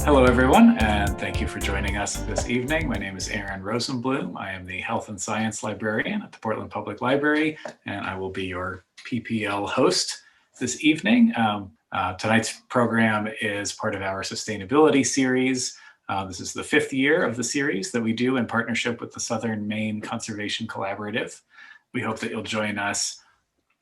Hello, everyone, and thank you for joining us this evening. My name is Aaron Rosenblum. I am the Health and Science Librarian at the Portland Public Library, and I will be your PPL host this evening. Tonight's program is part of our sustainability series. This is the 5th year of the series that we do in partnership with the Southern Maine Conservation Collaborative. We hope that you'll join us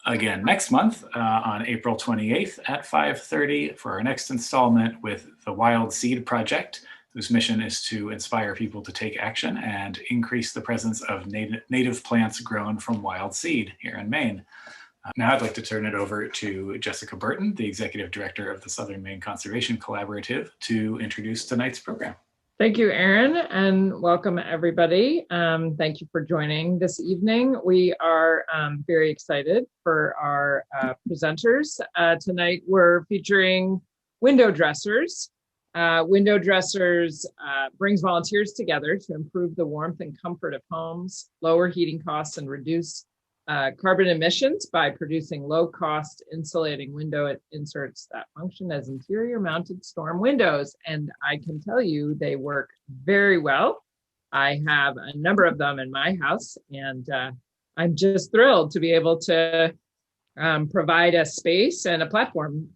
again next month on April 28th at 5:30 for our next installment with the Wild Seed Project, whose mission is to inspire people to take action and increase the presence of native plants grown from wild seed here in Maine. Now I'd like to turn it over to Jessica Burton, the Executive Director of the Southern Maine Conservation Collaborative, to introduce tonight's program. Thank you, Aaron, and welcome everybody. Thank you for joining this evening. We are very excited for our presenters. Tonight we're featuring WindowDressers. WindowDressers brings volunteers together to improve the warmth and comfort of homes, lower heating costs, and reduce carbon emissions by producing low-cost insulating window inserts that function as interior-mounted storm windows. And I can tell you they work very well. I have a number of them in my house, and I'm just thrilled to be able to provide a space and a platform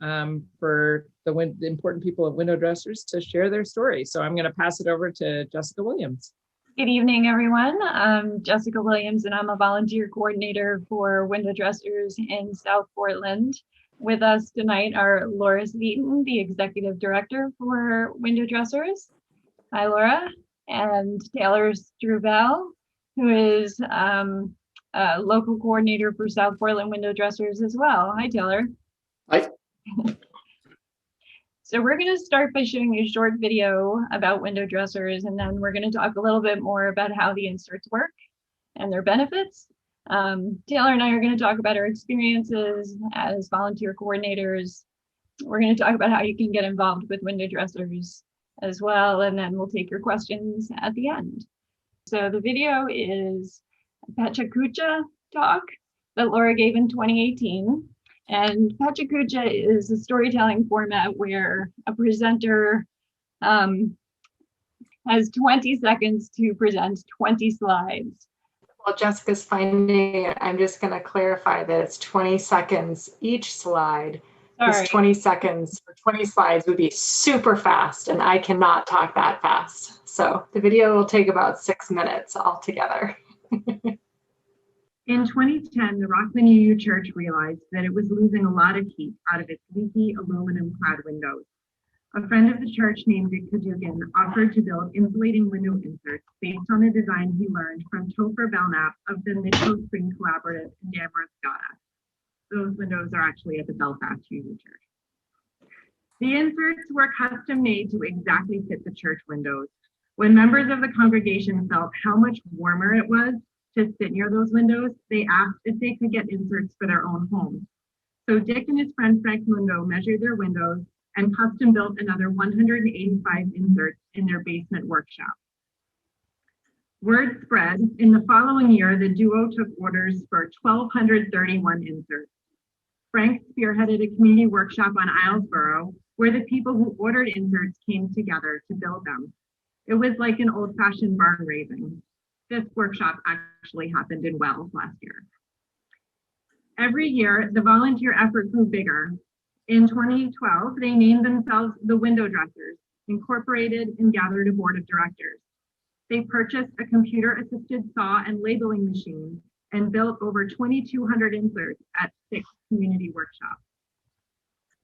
for the important people of WindowDressers to share their story. So I'm going to pass it over to Jessica Williams. Good evening, everyone. I'm Jessica Williams, and I'm a volunteer coordinator for WindowDressers in South Portland. With us tonight are Laura Sweeten, the executive director for WindowDressers. Hi, Laura. And Taylor Struvel, who is a local coordinator for South Portland WindowDressers as well. Hi, Taylor. Hi. So we're going to start by showing a short video about WindowDressers, and then we're going to talk a little bit more about how the inserts work and their benefits. Taylor and I are going to talk about our experiences as volunteer coordinators. We're going to talk about how you can get involved with WindowDressers as well, and then we'll take your questions at the end. So the video is a Pachacucha talk that Laura gave in 2018. And Pachacucha is a storytelling format where a presenter has 20 seconds to present 20 slides. While Jessica's finding it, I'm just going to clarify that it's 20 seconds each slide. Because 20 seconds for 20 slides would be super fast, and I cannot talk that fast. So the video will take about 6 minutes altogether. In 2010, the Rockland UU Church realized that it was losing a lot of heat out of its leaky aluminum-clad windows. A friend of the church named Dick Kadugan offered to build insulating window inserts based on a design he learned from Topher Belknap of the Midcoast Spring Collaborative in Damariscotta. Those windows are actually at the Belfast UU Church. The inserts were custom made to exactly fit the church windows. When members of the congregation felt how much warmer it was to sit near those windows, they asked if they could get inserts for their own homes. So Dick and his friend Frank Mundo measured their windows and custom built another 185 inserts in their basement workshop. Word spread. In the following year, the duo took orders for 1,231 inserts. Frank spearheaded a community workshop on Islesboro where the people who ordered inserts came together to build them. It was like an old-fashioned barn raising. This workshop actually happened in Wells last year. Every year, the volunteer effort grew bigger. In 2012, they named themselves the WindowDressers, incorporated and gathered a board of directors. They purchased a computer-assisted saw and labeling machine and built over 2,200 inserts at 6 community workshops.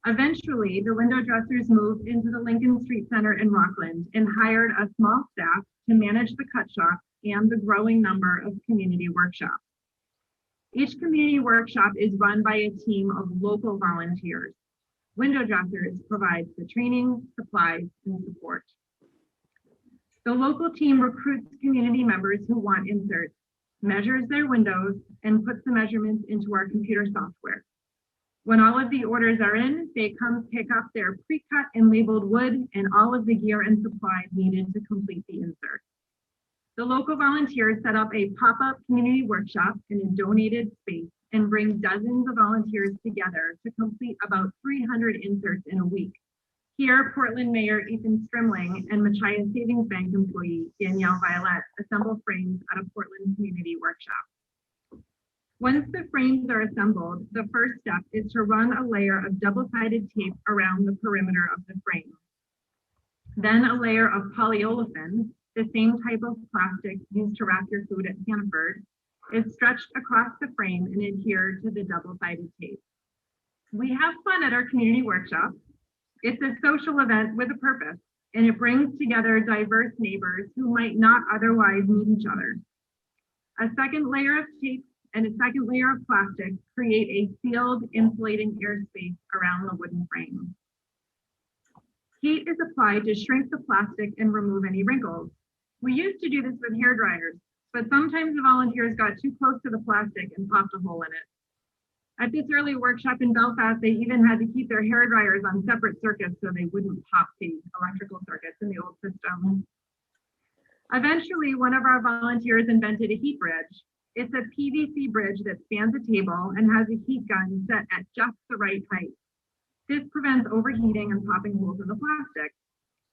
Eventually, the WindowDressers moved into the Lincoln Street Center in Rockland and hired a small staff to manage the cut shop and the growing number of community workshops. Each community workshop is run by a team of local volunteers. WindowDressers provides the training, supplies, and support. The local team recruits community members who want inserts, measures their windows, and puts the measurements into our computer software. When all of the orders are in, they come pick up their pre-cut and labeled wood and all of the gear and supplies needed to complete the insert. The local volunteers set up a pop-up community workshop in a donated space and bring dozens of volunteers together to complete about 300 inserts in a week. Here, Portland Mayor Ethan Strimling and Machias Savings Bank employee Danielle Violet assemble frames at a Portland community workshop. Once the frames are assembled, the first step is to run a layer of double-sided tape around the perimeter of the frame. Then a layer of polyolefin, the same type of plastic used to wrap your food at Hannaford, is stretched across the frame and adhered to the double-sided tape. We have fun at our community workshop. It's a social event with a purpose, and it brings together diverse neighbors who might not otherwise meet each other. A second layer of tape and a second layer of plastic create a sealed, insulating airspace around the wooden frame. Heat is applied to shrink the plastic and remove any wrinkles. We used to do this with hair dryers, but sometimes the volunteers got too close to the plastic and popped a hole in it. At this early workshop in Belfast, they even had to keep their hair dryers on separate circuits so they wouldn't pop the electrical circuits in the old system. Eventually, one of our volunteers invented a heat bridge. It's a PVC bridge that spans a table and has a heat gun set at just the right height. This prevents overheating and popping holes in the plastic.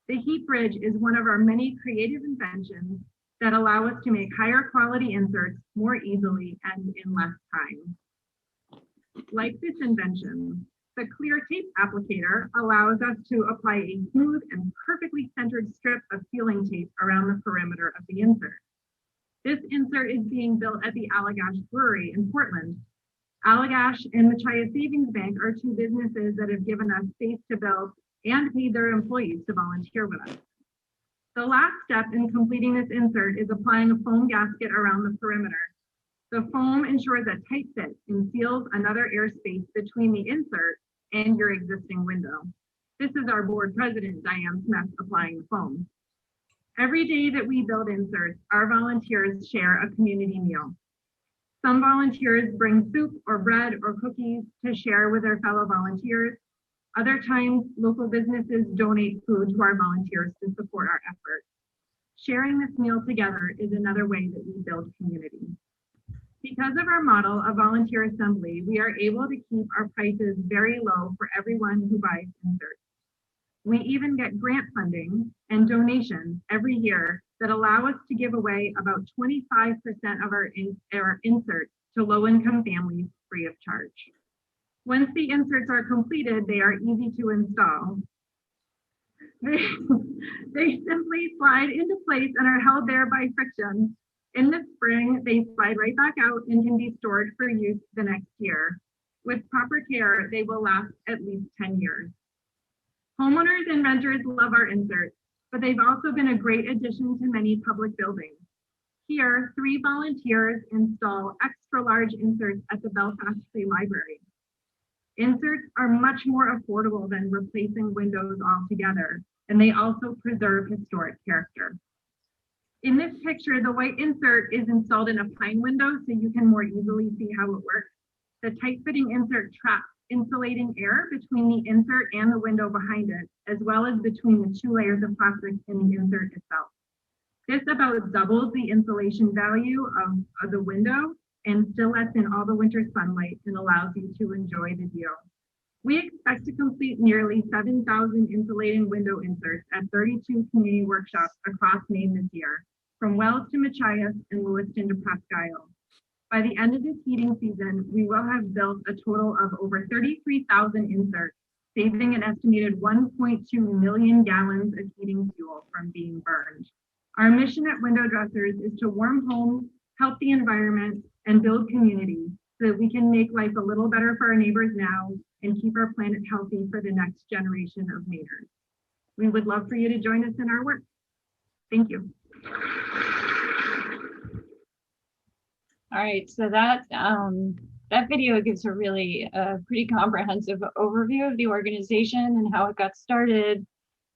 The heat bridge is one of our many creative inventions that allow us to make higher quality inserts more easily and in less time. Like this invention, the clear tape applicator allows us to apply a smooth and perfectly centered strip of sealing tape around the perimeter of the insert. This insert is being built at the Allagash Brewery in Portland. Allagash and Machias Savings Bank are two businesses that have given us space to build and paid their employees to volunteer with us. The last step in completing this insert is applying a foam gasket around the perimeter. The foam ensures a tight fit and seals another airspace between the insert and your existing window. This is our board president, Diane Smith, applying the foam. Every day that we build inserts, our volunteers share a community meal. Some volunteers bring soup or bread or cookies to share with their fellow volunteers. Other times, local businesses donate food to our volunteers to support our effort. Sharing this meal together is another way that we build community. Because of our model of volunteer assembly, we are able to keep our prices very low for everyone who buys inserts. We even get grant funding and donations every year that allow us to give away about 25% of our inserts to low-income families free of charge. Once the inserts are completed, they are easy to install. They simply slide into place and are held there by friction. In the spring, they slide right back out and can be stored for use the next year. With proper care, they will last at least 10 years. Homeowners and renters love our inserts, but they've also been a great addition to many public buildings. Here, 3 volunteers install extra large inserts at the Belfast Free Library. Inserts are much more affordable than replacing windows altogether, and they also preserve historic character. In this picture, the white insert is installed in a pine window so you can more easily see how it works. The tight-fitting insert traps insulating air between the insert and the window behind it, as well as between the 2 layers of plastic in the insert itself. This about doubles the insulation value of the window and still lets in all the winter sunlight and allows you to enjoy the view. We expect to complete nearly 7,000 insulating window inserts at 32 community workshops across Maine this year, from Wells to Machias and Lewiston to Presque Isle. By the end of this heating season, we will have built a total of over 33,000 inserts, saving an estimated 1.2 million gallons of heating fuel from being burned. Our mission at WindowDressers is to warm homes, help the environment, and build community so that we can make life a little better for our neighbors now and keep our planet healthy for the next generation of Mainers. We would love for you to join us in our work. Thank you. All right, so that video gives a really pretty comprehensive overview of the organization and how it got started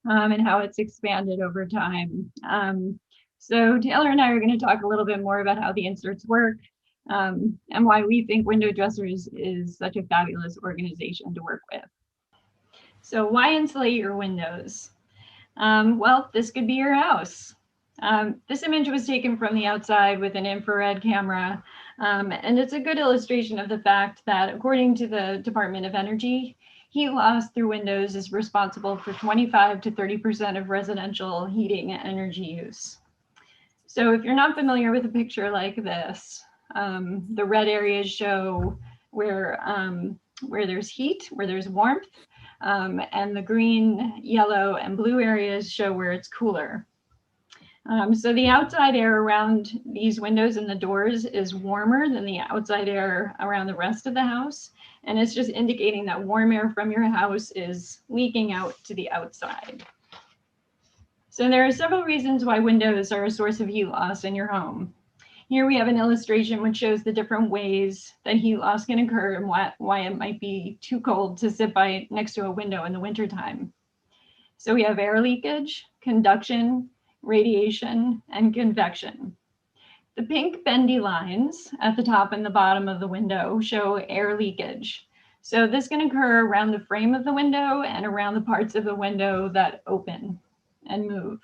and how it's expanded over time. So Taylor and I are going to talk a little bit more about how the inserts work and why we think WindowDressers is such a fabulous organization to work with. So why insulate your windows? Well, this could be your house. This image was taken from the outside with an infrared camera, and it's a good illustration of the fact that according to the Department of Energy, heat loss through windows is responsible for 25 to 30% of residential heating energy use. So if you're not familiar with a picture like this, the red areas show where there's heat, where there's warmth, and the green, yellow, and blue areas show where it's cooler. So the outside air around these windows and the doors is warmer than the outside air around the rest of the house. And it's just indicating that warm air from your house is leaking out to the outside. So there are several reasons why windows are a source of heat loss in your home. Here we have an illustration which shows the different ways that heat loss can occur and why it might be too cold to sit by next to a window in the wintertime. So we have air leakage, conduction, radiation, and convection. The pink bendy lines at the top and the bottom of the window show air leakage. So this can occur around the frame of the window and around the parts of the window that open and move.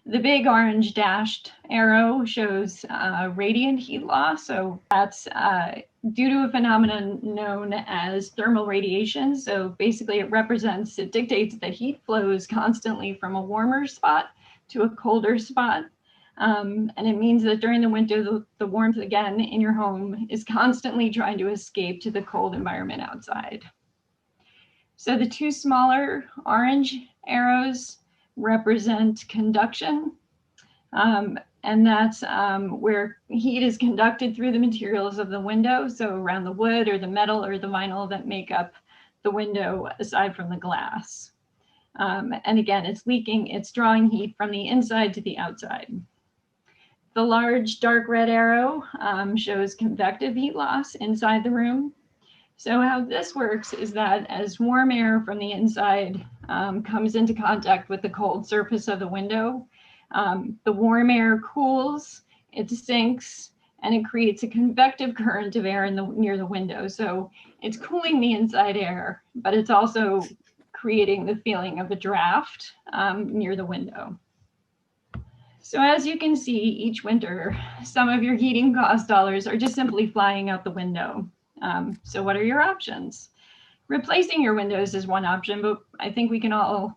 The big orange dashed arrow shows radiant heat loss. So that's due to a phenomenon known as thermal radiation. So basically it dictates that heat flows constantly from a warmer spot to a colder spot. And it means that during the winter, the warmth again in your home is constantly trying to escape to the cold environment outside. So the two smaller orange arrows represent conduction. And that's where heat is conducted through the materials of the window. So around the wood or the metal or the vinyl that make up the window aside from the glass. And again, it's drawing heat from the inside to the outside. The large dark red arrow shows convective heat loss inside the room. So how this works is that as warm air from the inside comes into contact with the cold surface of the window, the warm air cools, it sinks, and it creates a convective current of air near the window. So it's cooling the inside air, but it's also creating the feeling of a draft near the window. So as you can see, each winter, some of your heating cost dollars are just simply flying out the window. So what are your options? Replacing your windows is one option, but I think we all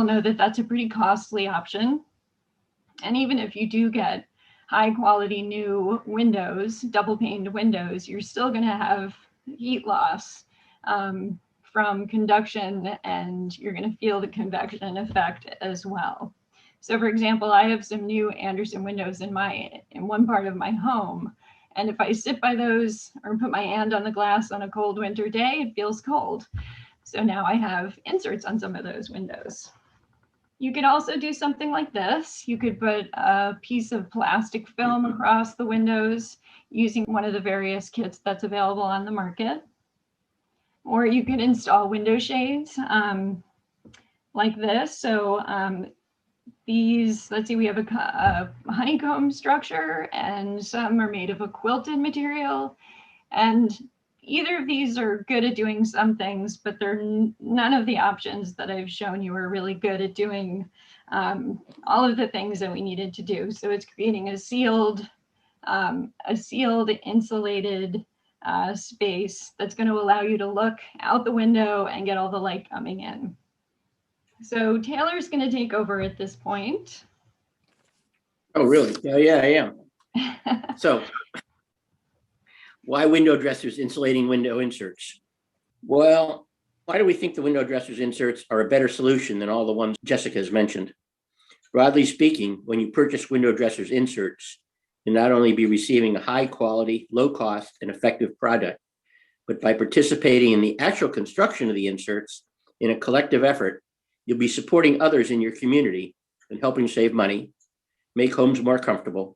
know that that's a pretty costly option. And even if you do get high quality new windows, double paned windows, you're still going to have heat loss from conduction, and you're going to feel the convection effect as well. So for example, I have some new Anderson windows in one part of my home. And if I sit by those or put my hand on the glass on a cold winter day, it feels cold. So now I have inserts on some of those windows. You could also do something like this. You could put a piece of plastic film across the windows using one of the various kits that's available on the market. Or you could install window shades like this. So let's see, we have a honeycomb structure and some are made of a quilted material. And either of these are good at doing some things, but none of the options that I've shown you are really good at doing all of the things that we needed to do. So it's creating a sealed, insulated space that's going to allow you to look out the window and get all the light coming in. So Taylor's going to take over at this point. Oh, really? Yeah, I am. So why window dressers insulating window inserts? Well, why do we think the window dressers inserts are a better solution than all the ones Jessica has mentioned? Broadly speaking, when you purchase window dressers inserts, you'll not only be receiving a high quality, low cost, and effective product, but by participating in the actual construction of the inserts in a collective effort, you'll be supporting others in your community and helping save money, make homes more comfortable,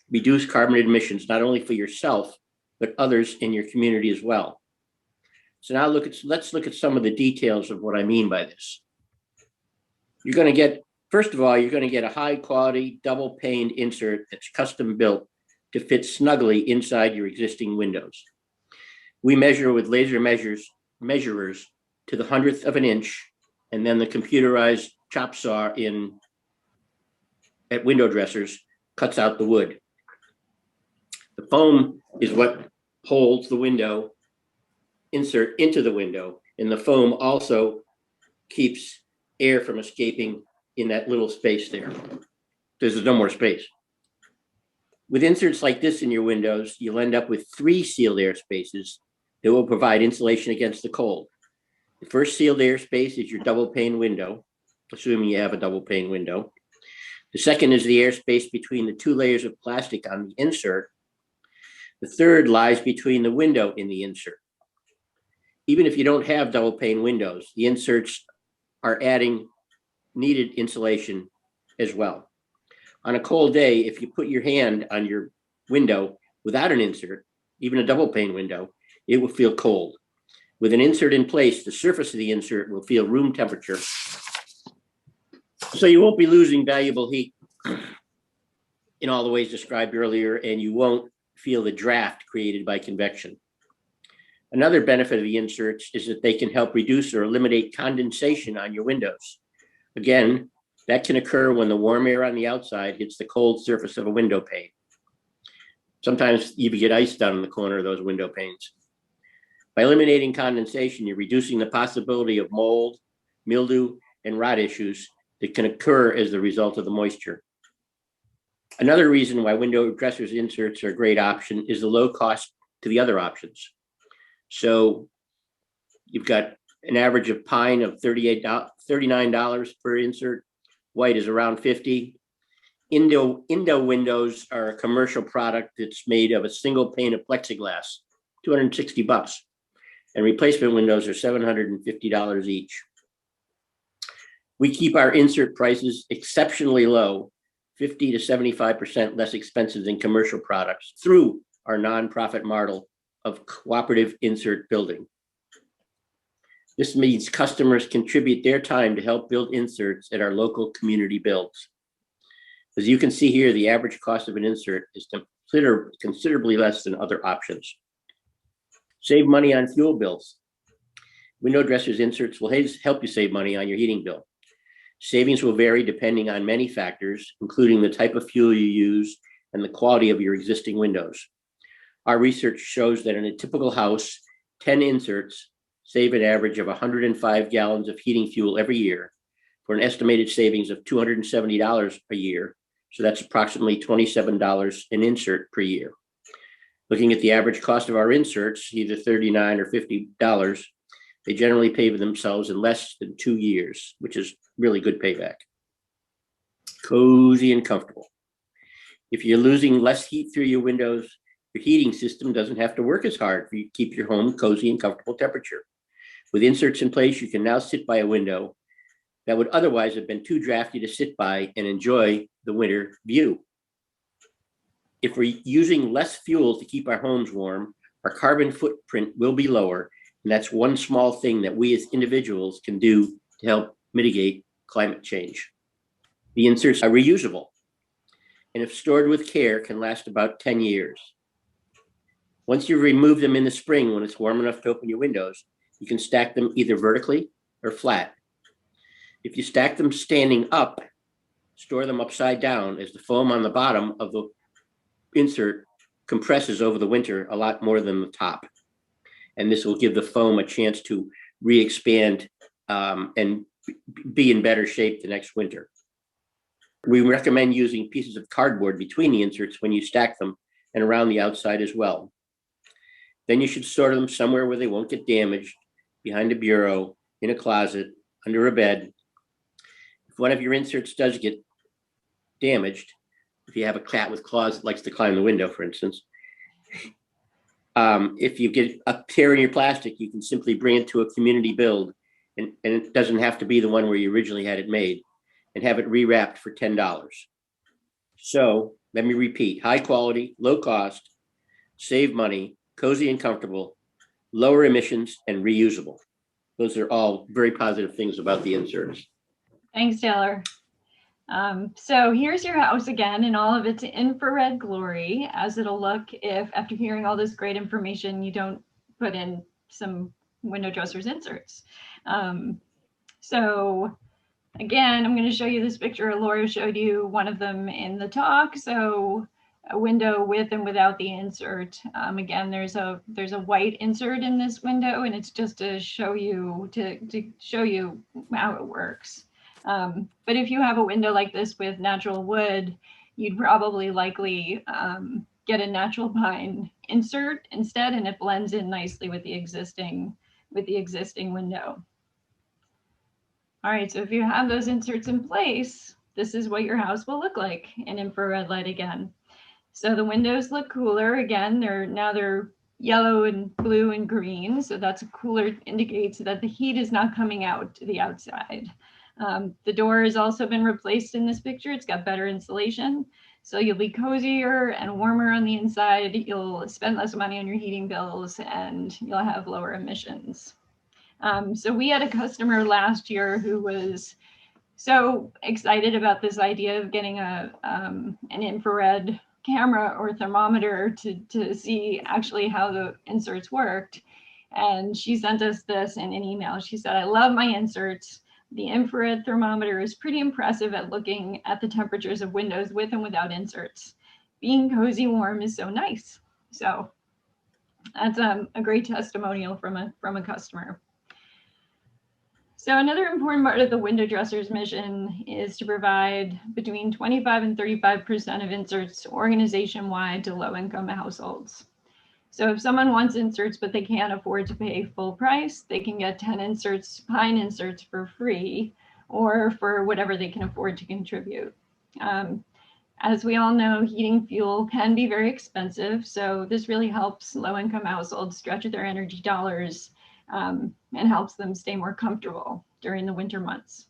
reduce carbon emissions, not only for yourself, but others in your community as well. So now let's look at some of the details of what I mean by this. First of all, you're going to get a high quality double paned insert that's custom built to fit snugly inside your existing windows. We measure with laser measurers to the 100th of an inch, and then the computerized chop saw at window dressers cuts out the wood. The foam is what holds the window insert into the window, and the foam also keeps air from escaping in that little space there. There's no more space. With inserts like this in your windows, you'll end up with 3 sealed air spaces that will provide insulation against the cold. The first sealed air space is your double pane window, assuming you have a double pane window. The second is the airspace between the 2 layers of plastic on the insert. The third lies between the window and the insert. Even if you don't have double pane windows, the inserts are adding needed insulation as well. On a cold day, if you put your hand on your window without an insert, even a double pane window, it will feel cold. With an insert in place, the surface of the insert will feel room temperature. So you won't be losing valuable heat in all the ways described earlier, and you won't feel the draft created by convection. Another benefit of the inserts is that they can help reduce or eliminate condensation on your windows. Again, that can occur when the warm air on the outside hits the cold surface of a window pane. Sometimes you get ice down in the corner of those window panes. By eliminating condensation, you're reducing the possibility of mold, mildew, and rot issues that can occur as the result of the moisture. Another reason why window dressers inserts are a great option is the low cost to the other options. So you've got an average of pine of $39 per insert. White is around $50. Indo windows are a commercial product that's made of a single pane of plexiglass, $260. And replacement windows are $750 each. We keep our insert prices exceptionally low, 50 to 75% less expensive than commercial products, through our nonprofit model of cooperative insert building. This means customers contribute their time to help build inserts at our local community builds. As you can see here, the average cost of an insert is considerably less than other options. Save money on fuel bills. Window dressers inserts will help you save money on your heating bill. Savings will vary depending on many factors, including the type of fuel you use and the quality of your existing windows. Our research shows that in a typical house, 10 inserts save an average of 105 gallons of heating fuel every year for an estimated savings of $270 a year. So that's approximately $27 an insert per year. Looking at the average cost of our inserts, either $39 or $50, they generally pay for themselves in less than 2 years, which is really good payback. Cozy and comfortable. If you're losing less heat through your windows, your heating system doesn't have to work as hard for you to keep your home cozy and comfortable temperature. With inserts in place, you can now sit by a window that would otherwise have been too drafty to sit by and enjoy the winter view. If we're using less fuel to keep our homes warm, our carbon footprint will be lower, and that's one small thing that we as individuals can do to help mitigate climate change. The inserts are reusable, and if stored with care, can last about 10 years. Once you remove them in the spring when it's warm enough to open your windows, you can stack them either vertically or flat. If you stack them standing up, store them upside down, as the foam on the bottom of the insert compresses over the winter a lot more than the top. And this will give the foam a chance to re-expand and be in better shape the next winter. We recommend using pieces of cardboard between the inserts when you stack them and around the outside as well. Then you should store them somewhere where they won't get damaged, behind a bureau, in a closet, under a bed. If one of your inserts does get damaged, if you have a cat with claws that likes to climb the window, for instance, if you get a tear in your plastic, you can simply bring it to a community build, and it doesn't have to be the one where you originally had it made, and have it rewrapped for $10. So let me repeat: high quality, low cost, save money, cozy and comfortable, lower emissions, and reusable. Those are all very positive things about the inserts. Thanks, Taylor. So here's your house again in all of its infrared glory, as it'll look if, after hearing all this great information, you don't put in some window dressers inserts. So again, I'm going to show you this picture. Laura showed you one of them in the talk. So window with and without the insert. Again, there's a white insert in this window, and it's just to show you how it works. But if you have a window like this with natural wood, you'd probably likely get a natural pine insert instead, and it blends in nicely with the existing window. All right, so if you have those inserts in place, this is what your house will look like in infrared light again. So the windows look cooler again. They're yellow and blue and green. So that's cooler, indicates that the heat is not coming out to the outside. The door has also been replaced in this picture. It's got better insulation. So you'll be cozier and warmer on the inside. You'll spend less money on your heating bills, and you'll have lower emissions. So we had a customer last year who was so excited about this idea of getting an infrared camera or thermometer to see actually how the inserts worked. And she sent us this in an email. She said, "I love my inserts. The infrared thermometer is pretty impressive at looking at the temperatures of windows with and without inserts. Being cozy warm is so nice." So that's a great testimonial from a customer. So another important part of the WindowDressers mission is to provide between 25 and 35% of inserts organization-wide to low-income households. So if someone wants inserts but they can't afford to pay full price, they can get 10 inserts, pine inserts, for free, or for whatever they can afford to contribute. As we all know, heating fuel can be very expensive, so this really helps low-income households stretch their energy dollars and helps them stay more comfortable during the winter months.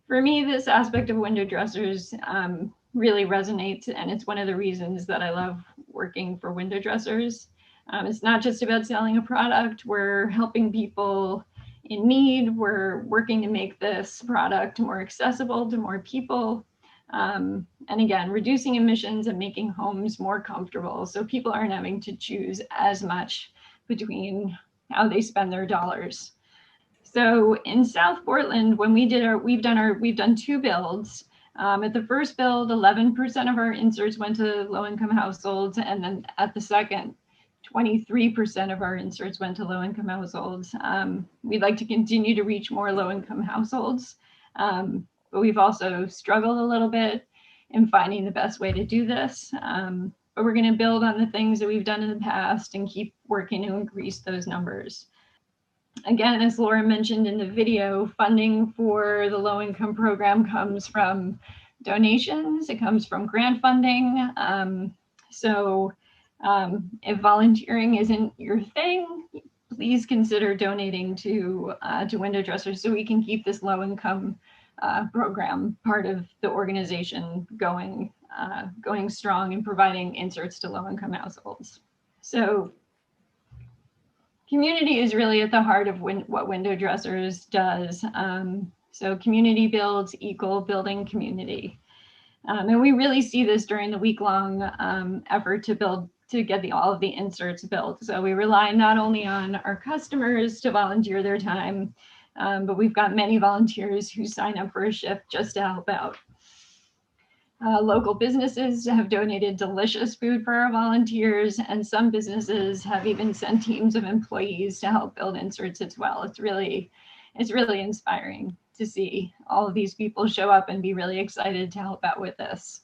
For me, this aspect of WindowDressers really resonates, and it's one of the reasons that I love working for WindowDressers. It's not just about selling a product. We're helping people in need. We're working to make this product more accessible to more people. And again, reducing emissions and making homes more comfortable so people aren't having to choose as much between how they spend their dollars. So in South Portland, when we've done 2 builds. At the first build, 11% of our inserts went to low-income households, and then at the second, 23% of our inserts went to low-income households. We'd like to continue to reach more low-income households, but we've also struggled a little bit in finding the best way to do this. But we're going to build on the things that we've done in the past and keep working to increase those numbers. Again, as Laura mentioned in the video, funding for the low-income program comes from donations. It comes from grant funding. If volunteering isn't your thing, please consider donating to WindowDressers so we can keep this low-income program part of the organization going strong and providing inserts to low-income households. So community is really at the heart of what WindowDressers does. So community builds equal building community. And we really see this during the week-long effort to get all of the inserts built. So we rely not only on our customers to volunteer their time, but we've got many volunteers who sign up for a shift just to help out. Local businesses have donated delicious food for our volunteers, and some businesses have even sent teams of employees to help build inserts as well. It's really inspiring to see all of these people show up and be really excited to help out with this.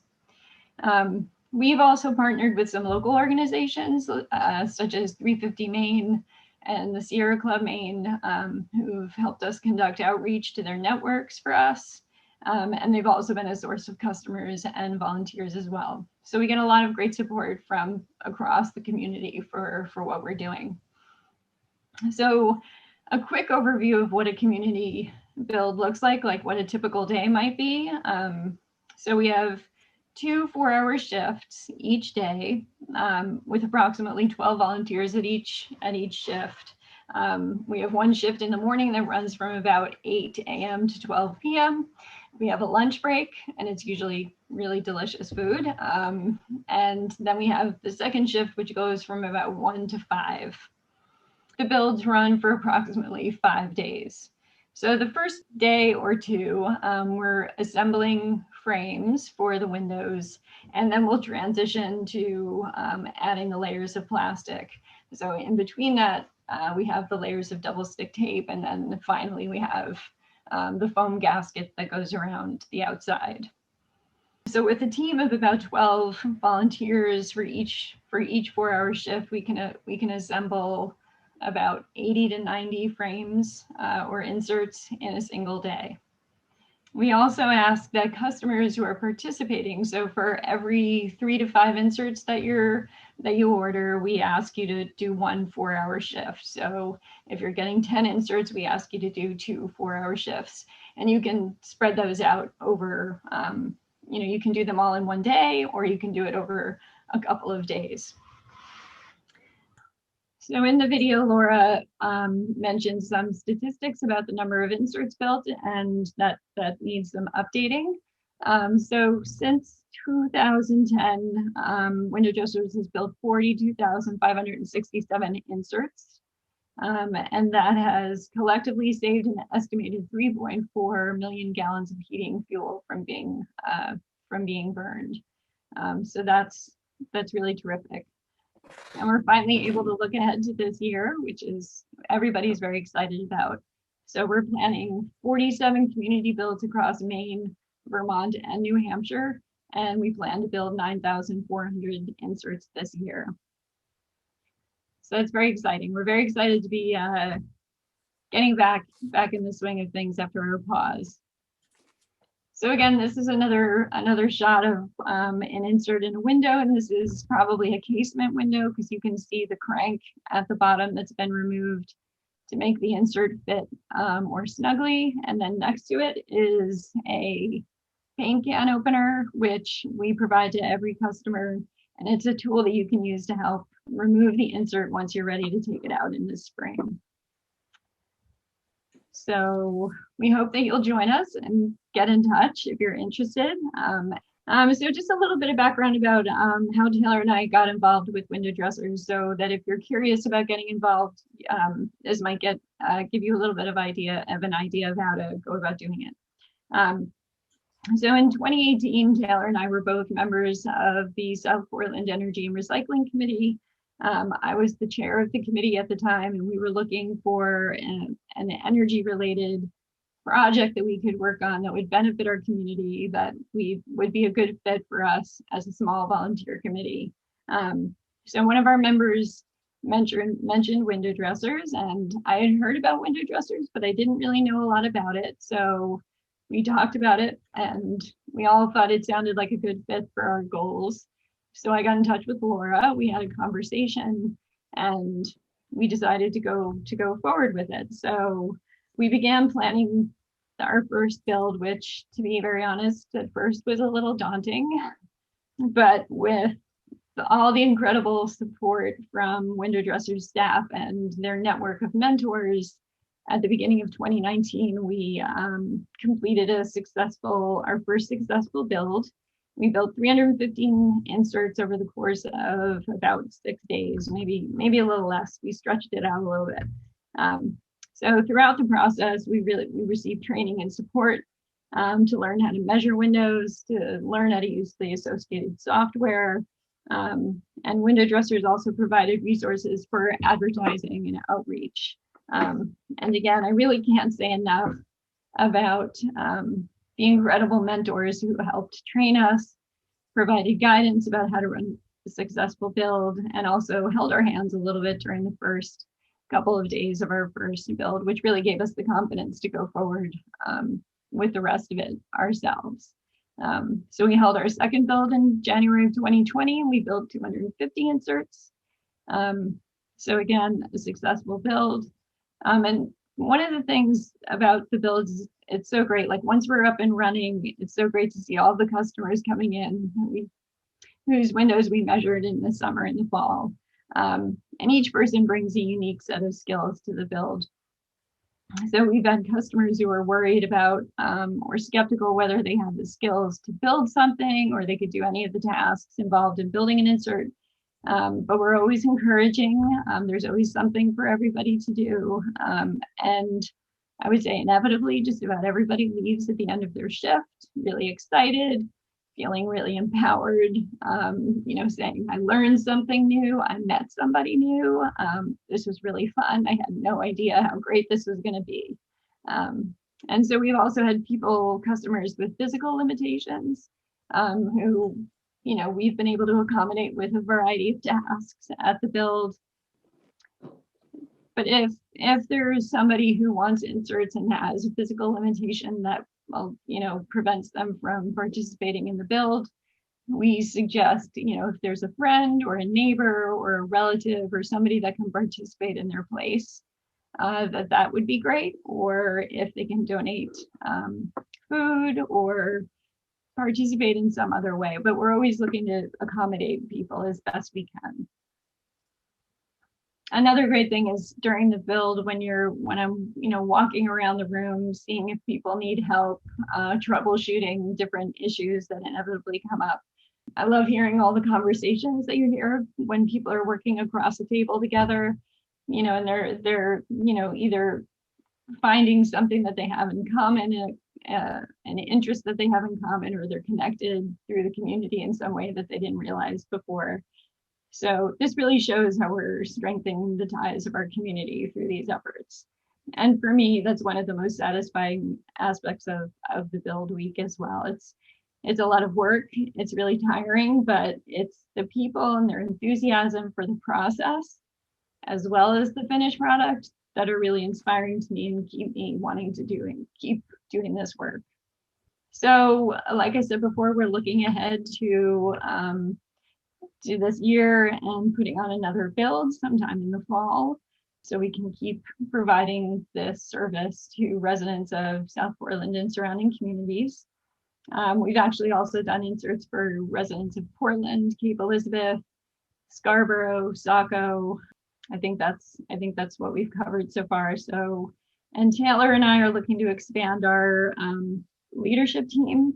We've also partnered with some local organizations such as 350 Maine and the Sierra Club Maine, who've helped us conduct outreach to their networks for us. And they've also been a source of customers and volunteers as well. So we get a lot of great support from across the community for what we're doing. So a quick overview of what a community build looks like what a typical day might be. So we have 2 4-hour shifts each day with approximately 12 volunteers at each shift. We have 1 shift in the morning that runs from about 8 a.m. to 12 p.m. We have a lunch break, and it's usually really delicious food. And then we have the second shift, which goes from about 1 to 5. The builds run for approximately 5 days. So the first day or two, we're assembling frames for the windows, and then we'll transition to adding the layers of plastic. So in between that, we have the layers of double stick tape, and then finally we have the foam gasket that goes around the outside. So with a team of about 12 volunteers for each 4-hour shift, we can assemble about 80 to 90 frames or inserts in a single day. We also ask that customers who are participating, so for every 3 to 5 inserts that you order, we ask you to do 1 4-hour shift. So if you're getting 10 inserts, we ask you to do 2 4-hour shifts, and you can spread those out over, you can do them all in one day, or you can do it over a couple of days. So in the video, Laura mentioned some statistics about the number of inserts built, and that needs some updating. So since 2010, WindowDressers has built 42,567 inserts, and that has collectively saved an estimated 3.4 million gallons of heating fuel from being burned. So that's really terrific. And we're finally able to look ahead to this year, which is everybody's very excited about. So we're planning 47 community builds across Maine, Vermont, and New Hampshire, and we plan to build 9,400 inserts this year. So it's very exciting. We're very excited to be getting back in the swing of things after our pause. So again, this is another shot of an insert in a window, and this is probably a casement window because you can see the crank at the bottom that's been removed to make the insert fit more snugly. And then next to it is a paint can opener, which we provide to every customer, and it's a tool that you can use to help remove the insert once you're ready to take it out in the spring. So we hope that you'll join us and get in touch if you're interested. So just a little bit of background about how Taylor and I got involved with WindowDressers, so that if you're curious about getting involved, this might give you a little bit of an idea of how to go about doing it. So in 2018, Taylor and I were both members of the South Portland Energy and Recycling Committee. I was the chair of the committee at the time, and we were looking for an energy-related project that we could work on that would benefit our community, that would be a good fit for us as a small volunteer committee. So one of our members mentioned WindowDressers, and I had heard about WindowDressers, but I didn't really know a lot about it. So we talked about it, and we all thought it sounded like a good fit for our goals. So I got in touch with Laura, we had a conversation, and we decided to go forward with it. So we began planning our first build, which, to be very honest, at first was a little daunting, but with all the incredible support from WindowDressers staff and their network of mentors, at the beginning of 2019, we completed our first successful build. We built 315 inserts over the course of about 6 days, maybe a little less. We stretched it out a little bit. So throughout the process, we received training and support to learn how to measure windows, to learn how to use the associated software. And WindowDressers also provided resources for advertising and outreach. And again, I really can't say enough about the incredible mentors who helped train us, provided guidance about how to run a successful build, and also held our hands a little bit during the first couple of days of our first build, which really gave us the confidence to go forward with the rest of it ourselves. So we held our second build in January of 2020, and we built 250 inserts. So again, a successful build. And one of the things about the builds is it's so great. Like once we're up and running, it's so great to see all the customers coming in whose windows we measured in the summer and the fall. And each person brings a unique set of skills to the build. So we've had customers who are worried about or skeptical whether they have the skills to build something or they could do any of the tasks involved in building an insert. But we're always encouraging. There's always something for everybody to do. And I would say inevitably, just about everybody leaves at the end of their shift, really excited, feeling really empowered, saying, I learned something new, I met somebody new. This was really fun. I had no idea how great this was going to be. And so we've also had customers with physical limitations, who, we've been able to accommodate with a variety of tasks at the build. But if there's somebody who wants inserts and has a physical limitation that, prevents them from participating in the build, we suggest, if there's a friend or a neighbor or a relative or somebody that can participate in their place, that would be great. Or if they can donate food or participate in some other way. But we're always looking to accommodate people as best we can. Another great thing is during the build, when I'm walking around the room, seeing if people need help, troubleshooting different issues that inevitably come up. I love hearing all the conversations that you hear when people are working across the table together, and they're either finding something that they have in common, an interest that they have in common, or they're connected through the community in some way that they didn't realize before. So this really shows how we're strengthening the ties of our community through these efforts. And for me, that's one of the most satisfying aspects of the build week as well. It's a lot of work. It's really tiring, but it's the people and their enthusiasm for the process, as well as the finished product, that are really inspiring to me and keep me wanting to keep doing this work. So like I said before, we're looking ahead to this year and putting on another build sometime in the fall, so we can keep providing this service to residents of South Portland and surrounding communities. We've actually also done inserts for residents of Portland, Cape Elizabeth, Scarborough, Saco. I think that's what we've covered so far. So, and Taylor and I are looking to expand our leadership team.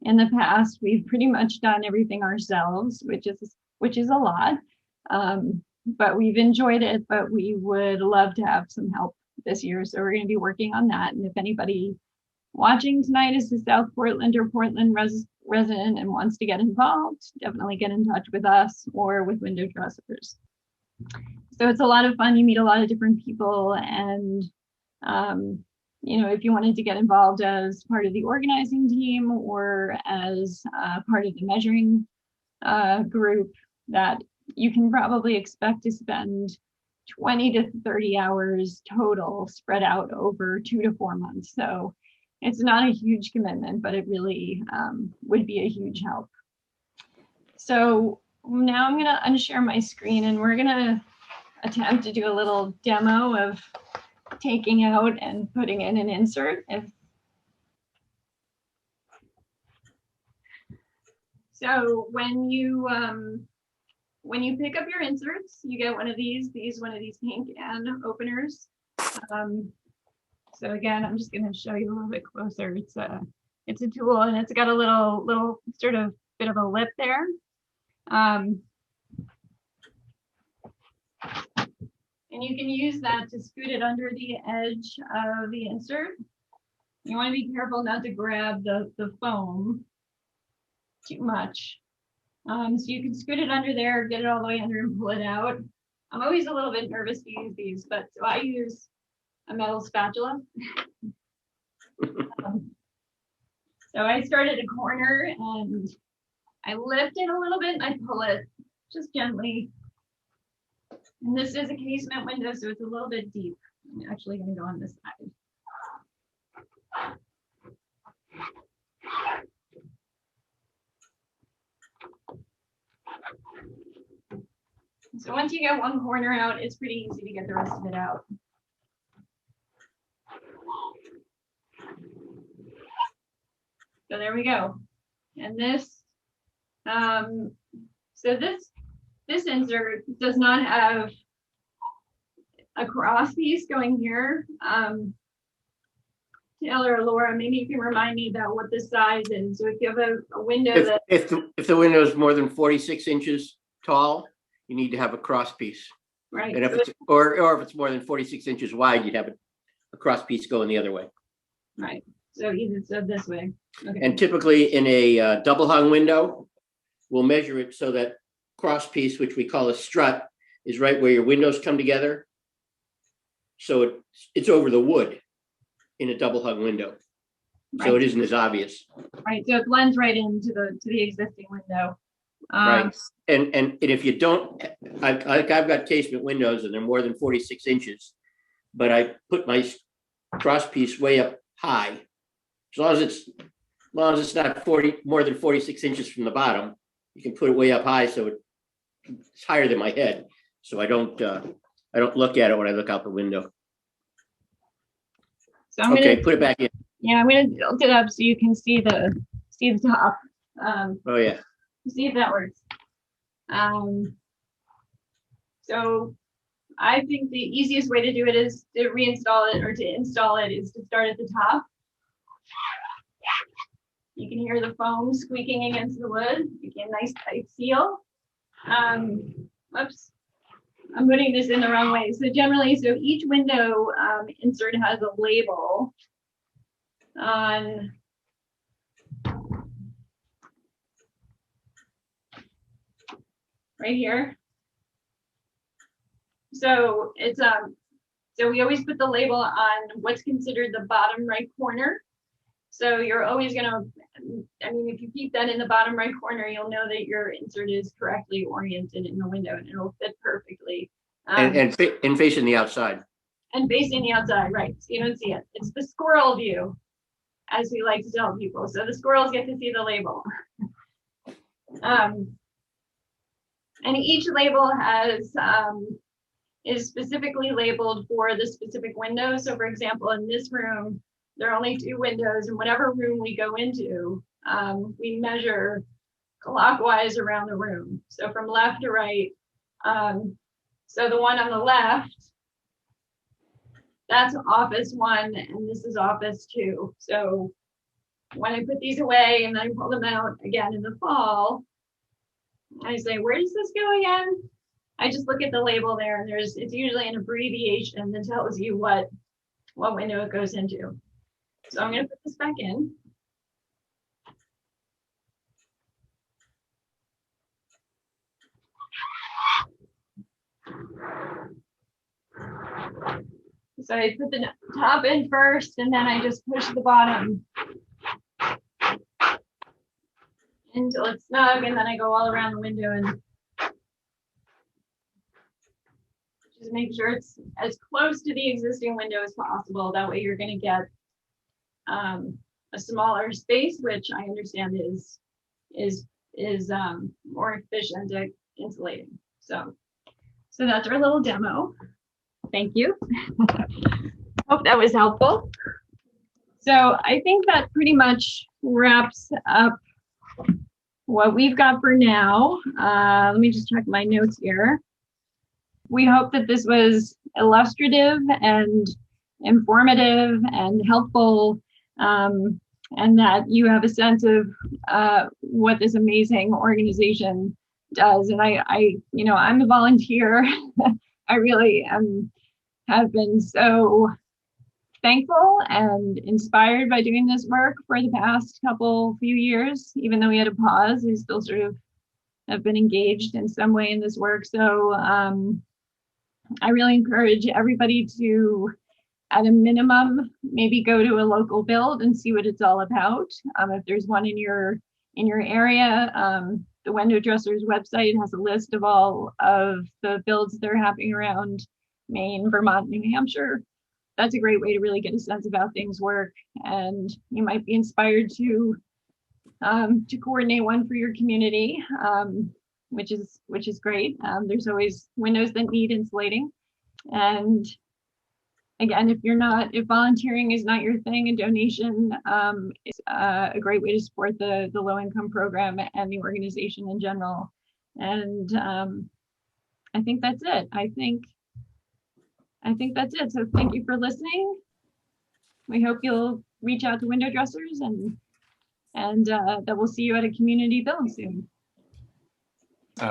In the past, we've pretty much done everything ourselves, which is a lot, but we've enjoyed it, but we would love to have some help this year. So we're going to be working on that. And if anybody watching tonight is a South Portland or Portland resident and wants to get involved, definitely get in touch with us or with WindowDressers. So it's a lot of fun. You meet a lot of different people, and if you wanted to get involved as part of the organizing team or as part of the measuring group, that you can probably expect to spend 20 to 30 hours total spread out over 2 to 4 months. So it's not a huge commitment, but it really would be a huge help. So now I'm going to unshare my screen, and we're going to attempt to do a little demo of taking out and putting in an insert. So when you pick up your inserts, you get one of these paint can openers. So again, I'm just going to show you a little bit closer. It's a tool, and it's got a little sort of bit of a lip there. And you can use that to scoot it under the edge of the insert. You want to be careful not to grab the foam too much. So you can scoot it under there, get it all the way under and pull it out. I'm always a little bit nervous to use these, but so I use a metal spatula. So I start at a corner and I lift it a little bit and I pull it just gently. And this is a casement window, so it's a little bit deep. I'm actually going to go on this side. So once you get one corner out, it's pretty easy to get the rest of it out. So there we go. And this, this insert does not have a cross piece going here. Taylor or Laura, maybe you can remind me about what the size is. So if you have a window if the window is more than 46 inches tall, you need to have a cross piece. Right. And if it's or if it's more than 46 inches wide, you'd have cross piece going the other way. Right. So even so this way. Okay. And typically in a double hung window, we'll measure it so that cross piece, which we call a strut, is right where your windows come together. So it's over the wood in a double hung window. So Right. it isn't as obvious. Right. So it blends right into the existing window. Right. And if you don't, I've got casement windows and they're more than 46 inches, but I put my cross piece way up high. As long as it's not more than 46 inches from the bottom, you can put it way up high so it's higher than my head. So I don't look at it when I look out the window. So I'm Okay, gonna put it back in. Yeah, I'm gonna tilt it up so you can see the top. Oh yeah. See if that works. So I think the easiest way to do it is to reinstall it, or to install it is to start at the top. You can hear the foam squeaking against the wood. You get a nice tight seal. Whoops, I'm putting this in the wrong way. So generally, so each window insert has a label on right here. So it's so we always put the label on what's considered the bottom right corner. So you're always gonna, I mean, if you keep that in the bottom right corner, you'll know that your insert is correctly oriented in the window and it'll fit perfectly. And facing the outside. And facing the outside, right? So you don't see it. It's the squirrel view, as we like to tell people. So the squirrels get to see the label. And each label has is specifically labeled for the specific window. So for example, in this room, there are only 2 windows, and whatever room we go into, we measure clockwise around the room. So from left to right. So the one on the left, that's office 1, and this is office 2. So when I put these away and then I pull them out again in the fall, I say, where does this go again? I just look at the label there, and it's usually an abbreviation that tells you what window it goes into. So I'm going to put this back in. So I put the top in first, and then I just push the bottom until it's snug, and then I go all around the window and just make sure it's as close to the existing window as possible. That way you're going to get a smaller space, which I understand is more efficient at insulating. So that's our little demo. Thank you. Hope that was helpful. So I think that pretty much wraps up what we've got for now. Let me just check my notes here. We hope that this was illustrative and informative and helpful, and that you have a sense of what this amazing organization does. And I'm a volunteer. I really have been so thankful and inspired by doing this work for the past few years. Even though we had a pause, we still sort of have been engaged in some way in this work. So I really encourage everybody to, at a minimum, maybe go to a local build and see what it's all about. If there's one in your area, the WindowDressers website has a list of all of the builds that are happening around Maine, Vermont, New Hampshire. That's a great way to really get a sense of how things work, and you might be inspired to coordinate one for your community, which is great. There's always windows that need insulating, and again, if volunteering is not your thing, a donation is a great way to support the low-income program and the organization in general. And I think that's it. I think that's it. So thank you for listening. We hope you'll reach out to WindowDressers, and that we'll see you at a community build soon.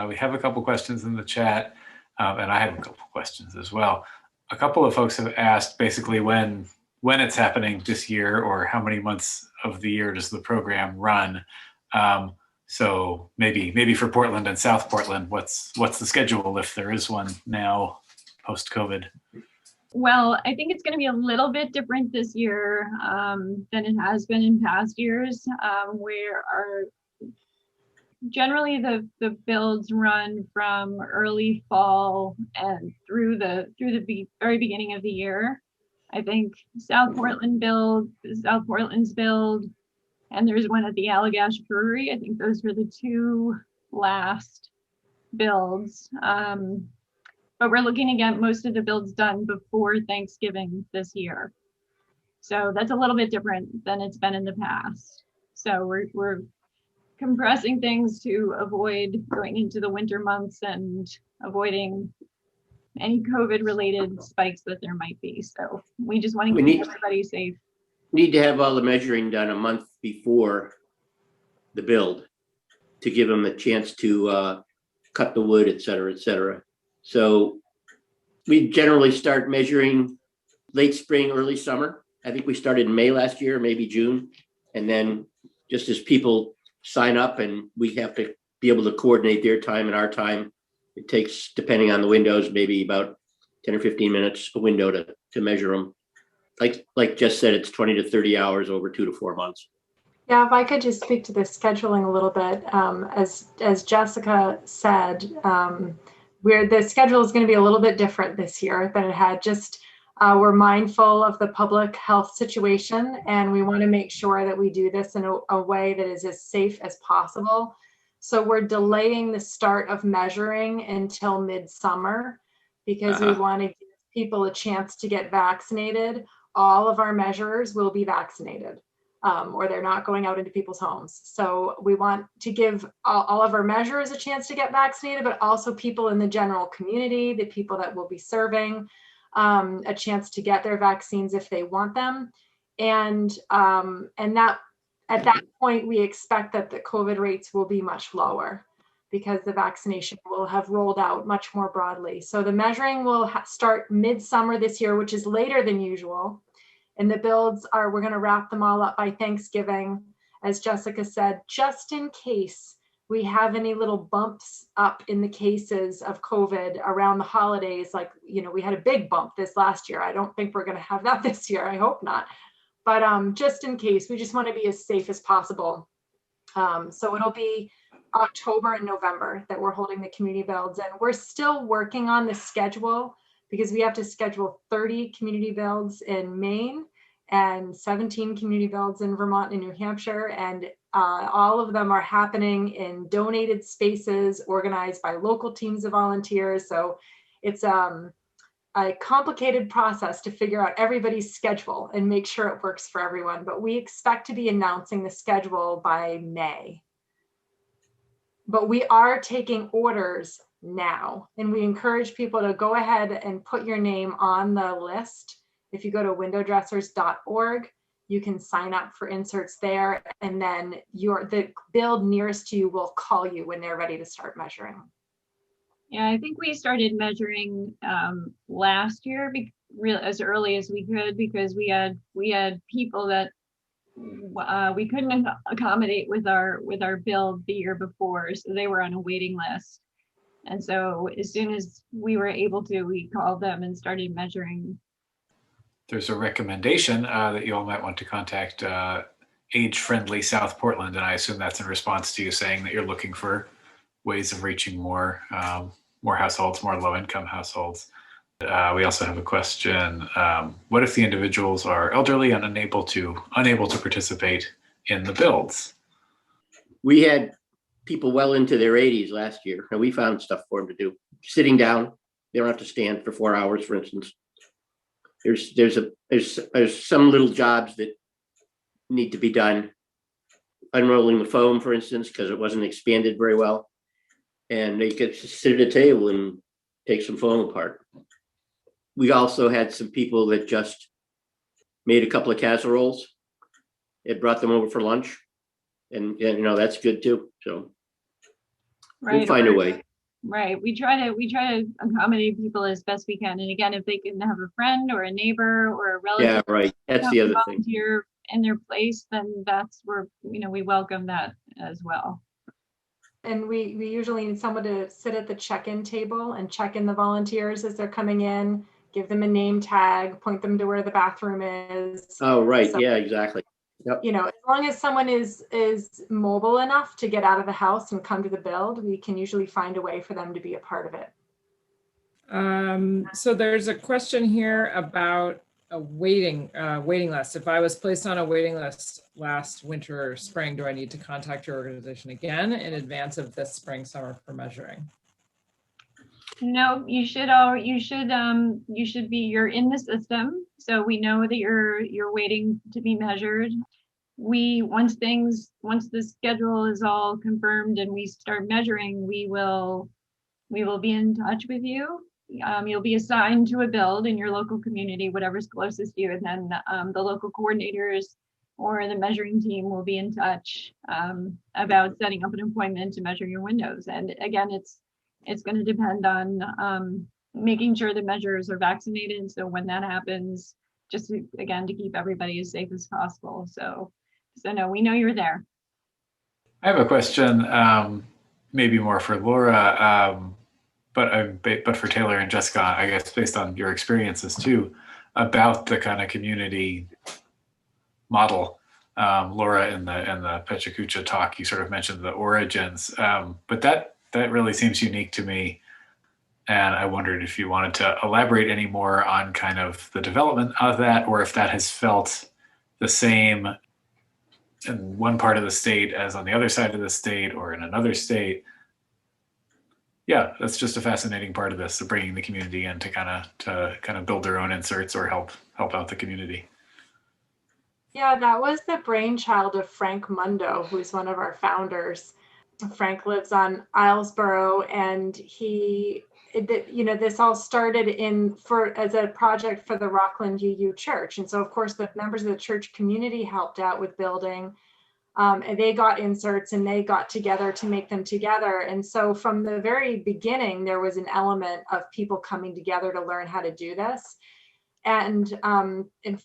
We have a couple questions in the chat, and I have a couple questions as well. a couple of folks have asked basically when it's happening this year, or how many months of the year does the program run. So maybe for Portland and South Portland, what's the schedule if there is one now post-COVID? Well, I think it's going to be a little bit different this year than it has been in past years, where generally the builds run from early fall and through the very beginning of the year. I think South Portland's build, and there's one at the Allagash Brewery. I think those were the two last builds. But we're looking to get most of the builds done before Thanksgiving this year. So that's a little bit different than it's been in the past. So we're compressing things to avoid going into the winter months and avoiding any COVID related spikes that there might be. So we just want to keep everybody safe. Need to have all the measuring done a month before the build to give them a chance to cut the wood, et cetera, et cetera. So we generally start measuring late spring, early summer. I think we started in May last year, maybe June. And then just as people sign up and we have to be able to coordinate their time and our time, it takes, depending on the windows, maybe about 10 or 15 minutes a window to measure them. Like Jess said, it's 20 to 30 hours over 2 to 4 months. Yeah, if I could just speak to the scheduling a little bit. As Jessica said, the schedule is going to be a little bit different this year than it had. We're mindful of the public health situation, and we want to make sure that we do this in a way that is as safe as possible. So we're delaying the start of measuring until midsummer because we want to give people a chance to get vaccinated. All of our measurers will be vaccinated, or they're not going out into people's homes. So we want to give all of our measurers a chance to get vaccinated, but also people in the general community, the people that we'll be serving, a chance to get their vaccines if they want them. And that at that point, we expect that the COVID rates will be much lower because the vaccination will have rolled out much more broadly. So the measuring will start midsummer this year, which is later than usual. And the builds we're going to wrap them all up by Thanksgiving, as Jessica said, just in case we have any little bumps up in the cases of COVID around the holidays. Like, we had a big bump this last year. I don't think we're going to have that this year. I hope not. But just in case, we just want to be as safe as possible. So it'll be October and November that we're holding the community builds. And we're still working on the schedule because we have to schedule 30 community builds in Maine and 17 community builds in Vermont and New Hampshire. And all of them are happening in donated spaces organized by local teams of volunteers. So it's a complicated process to figure out everybody's schedule and make sure it works for everyone. But we expect to be announcing the schedule by May. But we are taking orders now, and we encourage people to go ahead and put your name on the list. If you go to WindowDressers.org, you can sign up for inserts there, and then the build nearest to you will call you when they're ready to start measuring. Yeah, I think we started measuring last year as early as we could because we had people that we couldn't accommodate with our build the year before, so they were on a waiting list. And so as soon as we were able to, we called them and started measuring. There's a recommendation that you all might want to contact Age-Friendly South Portland, and I assume that's in response to you saying that you're looking for ways of reaching more households, more low-income households. We also have a question. What if the individuals are elderly and unable to participate in the builds? We had people well into their 80s last year, and we found stuff for them to do. Sitting down, they don't have to stand for 4 hours, for instance. There's some little jobs that need to be done. Unrolling the foam, for instance, because it wasn't expanded very well. And they could sit at a table and take some foam apart. We also had some people that just made a couple of casseroles. It brought them over for lunch. And that's good too. So we'll find a way. Right. We try to accommodate people as best we can. And again, if they can have a friend or a neighbor or a relative Yeah, right. That's the other thing. volunteer in their place, then that's where, we welcome that as well. And we usually need someone to sit at the check-in table and check in the volunteers as they're coming in, give them a name tag, point them to where the bathroom is. Oh, right. So, Yeah, exactly. Yep. as long as someone is mobile enough to get out of the house and come to the build, we can usually find a way for them to be a part of it. So there's a question here about a waiting list. If I was placed on a waiting list last winter or spring, do I need to contact your organization again in advance of this spring, summer for measuring? No, you should be, you're in the system. So we know that you're waiting to be measured. Once the schedule is all confirmed and we start measuring, we will be in touch with you. You'll be assigned to a build in your local community, whatever's closest to you, and then the local coordinators or the measuring team will be in touch about setting up an appointment to measure your windows. And again, it's going to depend on making sure the measurers are vaccinated. So when that happens, just to keep everybody as safe as possible. So no, we know you're there. I have a question, maybe more for Laura, but for Taylor and Jessica, I guess based on your experiences too, about the kind of community model. Laura, in the Pechacucha talk, you sort of mentioned the origins, but that really seems unique to me. And I wondered if you wanted to elaborate any more on kind of the development of that, or if that has felt the same in one part of the state as on the other side of the state or in another state. Yeah, that's just a fascinating part of this, of bringing the community in to kind of build their own inserts or help out the community. Yeah, that was the brainchild of Frank Mundo, who's one of our founders. Frank lives on Islesboro, and this all started as a project for the Rockland UU Church. And so, of course, the members of the church community helped out with building, and they got inserts and they got together to make them together. And so from the very beginning, there was an element of people coming together to learn how to do this. And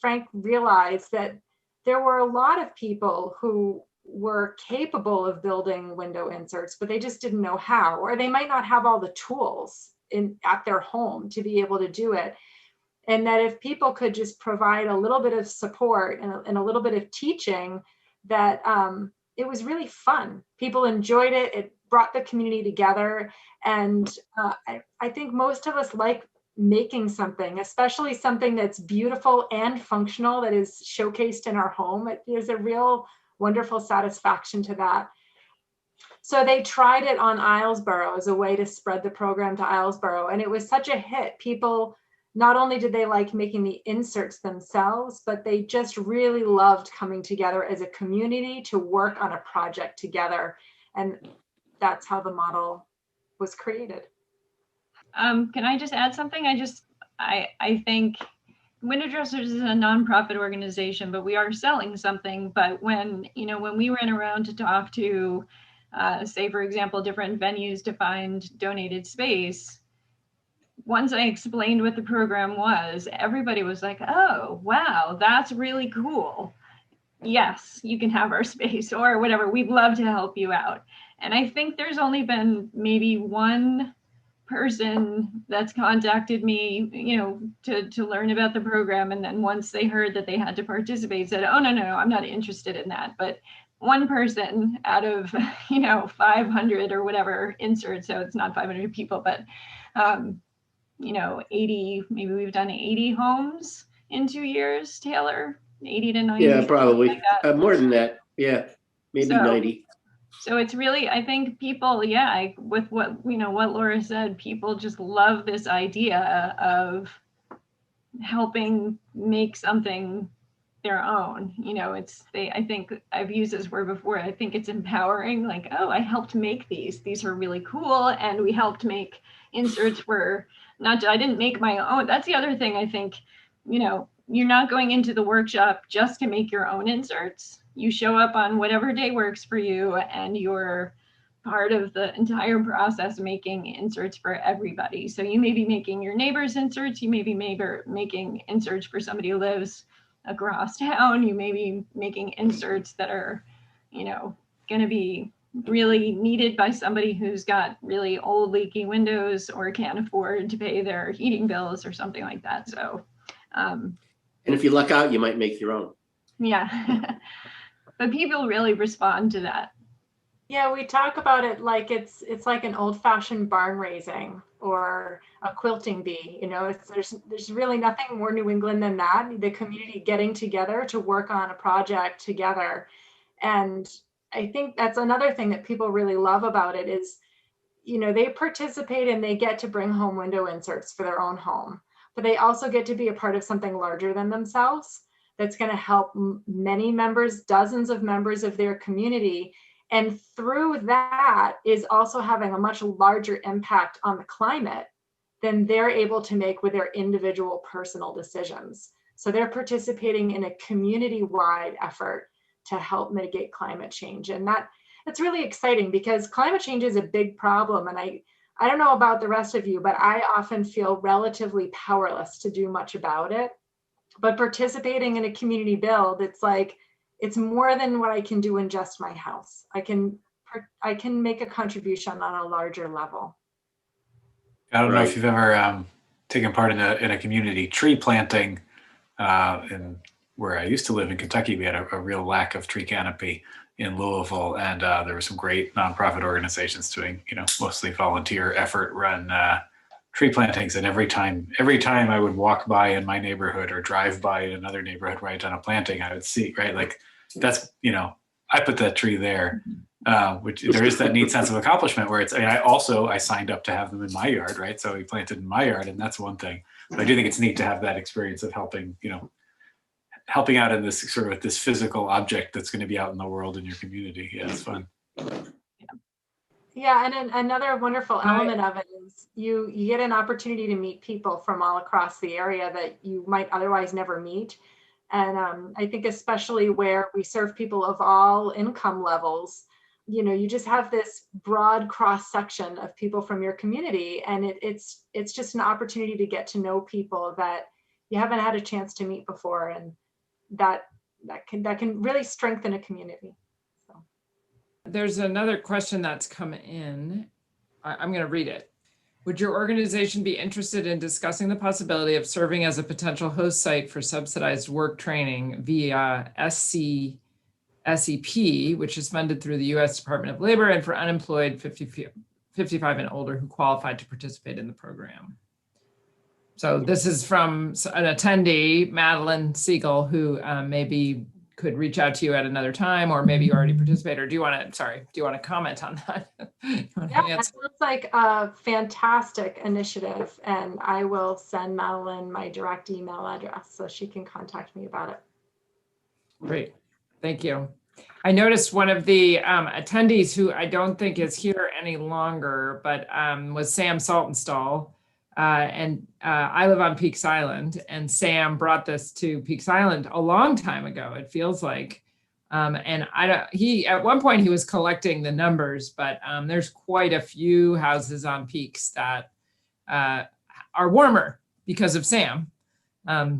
Frank realized that there were a lot of people who were capable of building window inserts, but they just didn't know how, or they might not have all the tools at their home to be able to do it. And that if people could just provide a little bit of support and a little bit of teaching, that it was really fun. People enjoyed it. It brought the community together. And I think most of us like making something, especially something that's beautiful and functional, that is showcased in our home. There's a real wonderful satisfaction to that. So they tried it on Islesboro as a way to spread the program to Islesboro, and it was such a hit. People, not only did they like making the inserts themselves, but they just really loved coming together as a community to work on a project together. And that's how the model was created. Can I just add something? I think WindowDressers is a nonprofit organization, but we are selling something. But when we ran around to talk to, say, for example, different venues to find donated space, once I explained what the program was, everybody was like, oh, wow, that's really cool. Yes, you can have our space or whatever. We'd love to help you out. And I think there's only been maybe one person that's contacted me, to learn about the program. And then once they heard that they had to participate, said, oh, no, I'm not interested in that. But one person out of, 500 or whatever inserts, so it's not 500 people, but, 80, maybe we've done 80 homes in 2 years, Taylor, 80 to 90. Yeah, probably more than that. Yeah, maybe 90. So it's really, I think people, with what Laura said, people just love this idea of helping make something their own. I think I've used this word before. I think it's empowering, like, oh, I helped make these. These are really cool. And we helped make inserts I didn't make my own. That's the other thing. I think, you're not going into the workshop just to make your own inserts. You show up on whatever day works for you, and you're part of the entire process making inserts for everybody. So you may be making your neighbor's inserts, you may be making inserts for somebody who lives across town, you may be making inserts that are, you know, going to be really needed by somebody who's got really old leaky windows or can't afford to pay their heating bills or something like that. So and if you luck out, you might make your own. yeah. But people really respond to that. Yeah, we talk about it like it's like an old-fashioned barn raising or a quilting bee. You know, there's really nothing more New England than that. The community getting together to work on a project together. And I think that's another thing that people really love about it is, you know, they participate and they get to bring home window inserts for their own home, but they also get to be a part of something larger than themselves that's going to help many members, dozens of members of their community. And through that is also having a much larger impact on the climate than they're able to make with their individual personal decisions. So they're participating in a community-wide effort to help mitigate climate change. And it's really exciting because climate change is a big problem. And I don't know about the rest of you, but I often feel relatively powerless to do much about it. But participating in a community build, it's like, it's more than what I can do in just my house. I can make a contribution on a larger level. I don't know if you've ever taken part in a community tree planting. In where I used to live in Kentucky, we had a real lack of tree canopy in Louisville, and there were some great nonprofit organizations doing, you know, mostly volunteer effort run tree plantings. And every time I would walk by in my neighborhood or drive by in another neighborhood where I'd done a planting, I would see, right, like that's, you know, I put that tree there, which there is that neat sense of accomplishment where it's, I signed up to have them in my yard, right? So we planted in my yard, and that's one thing. But I do think it's neat to have that experience of helping out in this sort of this physical object that's going to be out in the world in your community. Yeah, it's fun. Yeah, and another wonderful element of it is you get an opportunity to meet people from all across the area that you might otherwise never meet. And I think especially where we serve people of all income levels, you know, you just have this broad cross section of people from your community, and it's just an opportunity to get to know people that you haven't had a chance to meet before, and that can really strengthen a community. So there's another question that's come in. I'm going to read it. Would your organization be interested in discussing the possibility of serving as a potential host site for subsidized work training via SEP, which is funded through the U.S. Department of Labor, and for unemployed 55 and older who qualified to participate in the program? So this is from an attendee, Madeline Siegel, who maybe could reach out to you at another time, or maybe you already participate, or do you want to comment on that? Yeah, that sounds like a fantastic initiative, and I will send Madeline my direct email address so she can contact me about it. Great, thank you. I noticed one of the attendees, who I don't think is here any longer, but was Sam Saltonstall. And I live on Peaks Island, and Sam brought this to Peaks Island a long time ago, it feels like. And at one point he was collecting the numbers, but there's quite a few houses on Peaks that are warmer because of Sam.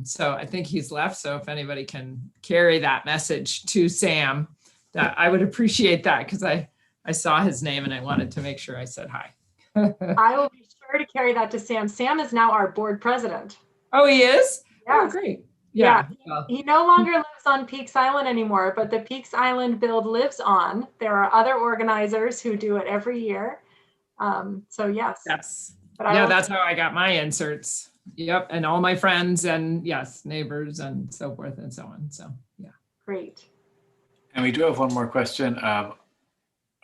So I think he's left. So if anybody can carry that message to Sam, that I would appreciate that, because I saw his name and I wanted to make sure I said hi. I will be sure to carry that to Sam. Sam is now our board president. Oh, he is? Yeah. Oh, great. Yeah. He no longer lives on Peaks Island anymore, but the Peaks Island build lives on. There are other organizers who do it every year. So yes. Yes. But that's how I got my inserts. Yep. And all my friends and yes, neighbors and so forth and so on. So yeah. Great. And we do have one more question.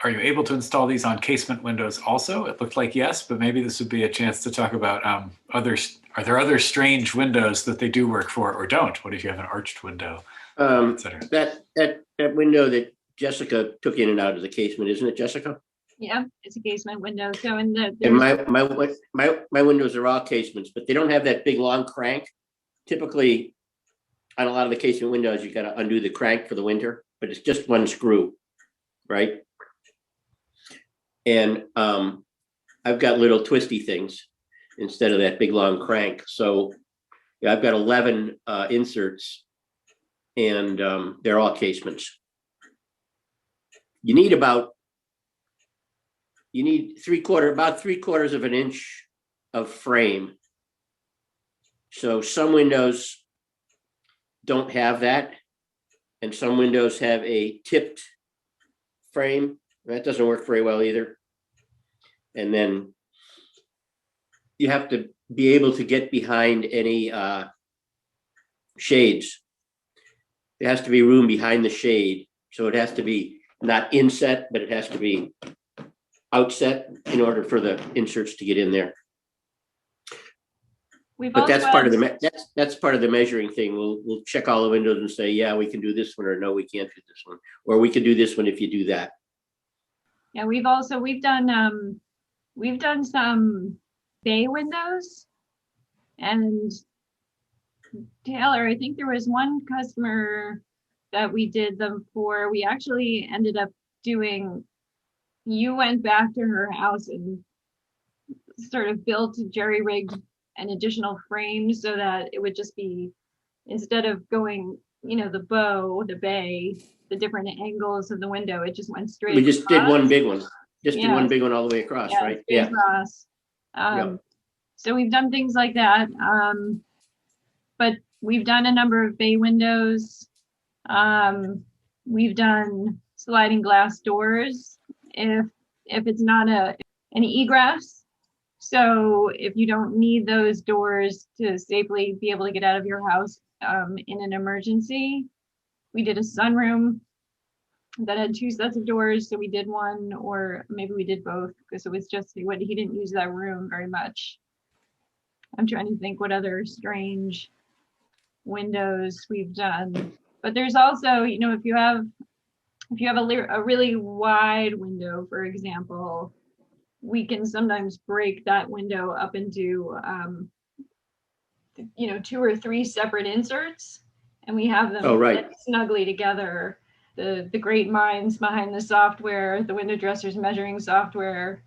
Are you able to install these on casement windows also? It looked like yes, but maybe this would be a chance to talk about are there other strange windows that they do work for or don't? What if you have an arched window, et cetera? That window that Jessica took in and out of the casement, isn't it, Jessica? Yeah, it's a casement window. So in the and my windows are all casements, but they don't have that big long crank. Typically, on a lot of the casement windows, you got to undo the crank for the winter, but it's just one screw, right? And I've got little twisty things instead of that big long crank. So yeah, I've got 11 inserts, and they're all casements. You need about about 3/4 of an inch of frame. So some windows don't have that, and some windows have a tipped frame. That doesn't work very well either. And then you have to be able to get behind any shades. There has to be room behind the shade. So it has to be not inset, but it has to be outset in order for the inserts to get in there. But that's part of the measuring thing. We'll check all the windows and say, yeah, we can do this one, or no, we can't do this one, or we can do this one if you do that. Yeah, we've done some bay windows, and Taylor, I think there was one customer that we did them for. We actually ended up doing, you went back to her house and sort of built, jerry-rigged an additional frame so that it would just be, instead of going, the bay, the different angles of the window, it just went straight. We just across. did one big one. Did one big one all the way across, right? Yeah. Across. So we've done things like that. But we've done a number of bay windows. We've done sliding glass doors if it's not an egress. So if you don't need those doors to safely be able to get out of your house in an emergency, we did a sunroom that had 2 sets of doors. So we did one, or maybe we did both, because it was just he didn't use that room very much. I'm trying to think what other strange windows we've done. But there's also, if you have a really wide window, for example, we can sometimes break that window up into 2 or 3 separate inserts, and we have them fit snugly together. The great minds behind the software, the WindowDressers measuring software,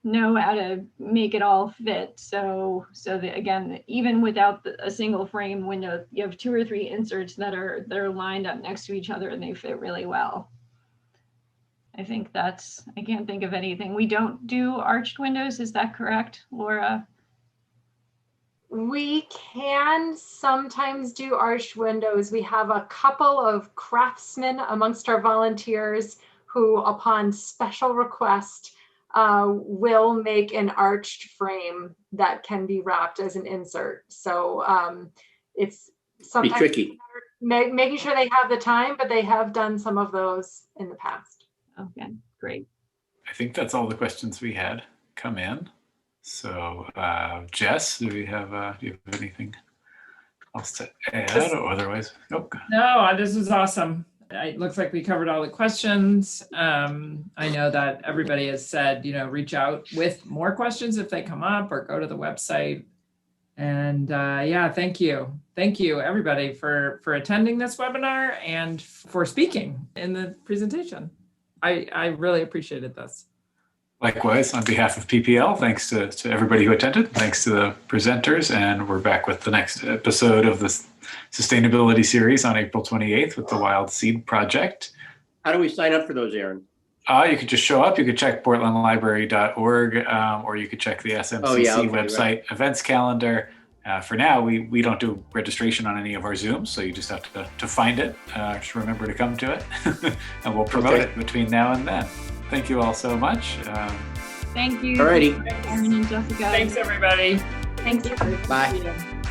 know how to make it all fit. So again, even without a single frame window, you have 2 or 3 inserts that are lined up next to each other, and they fit really well. I think I can't think of anything. We don't do arched windows, is that correct, Laura? We can sometimes do arched windows. We have a couple of craftsmen amongst our volunteers who, upon special request, will make an arched frame that can be wrapped as an insert. So it's sometimes tricky. Making sure they have the time, but they have done some of those in the past. Okay, great. I think that's all the questions we had come in. So Jess, do you have anything else to add, or otherwise? Nope. No, this is awesome. It looks like we covered all the questions. I know that everybody has said, reach out with more questions if they come up, or go to the website. And thank you. Thank you, everybody, for attending this webinar and for speaking in the presentation. I really appreciated this. Likewise, on behalf of PPL, thanks to everybody who attended. Thanks to the presenters. And we're back with the next episode of the sustainability series on April 28th with the Wild Seed Project. How do we sign up for those, Aaron? You could just show up. You could check portlandlibrary.org, or you could check the SMCC website events calendar. For now, we don't do registration on any of our Zooms, so you just have to find it. Just remember to come to it, and we'll promote it between now and then. Thank you all so much. Thank you. Alrighty. Aaron and Jessica. Thanks, everybody. Thanks. Bye.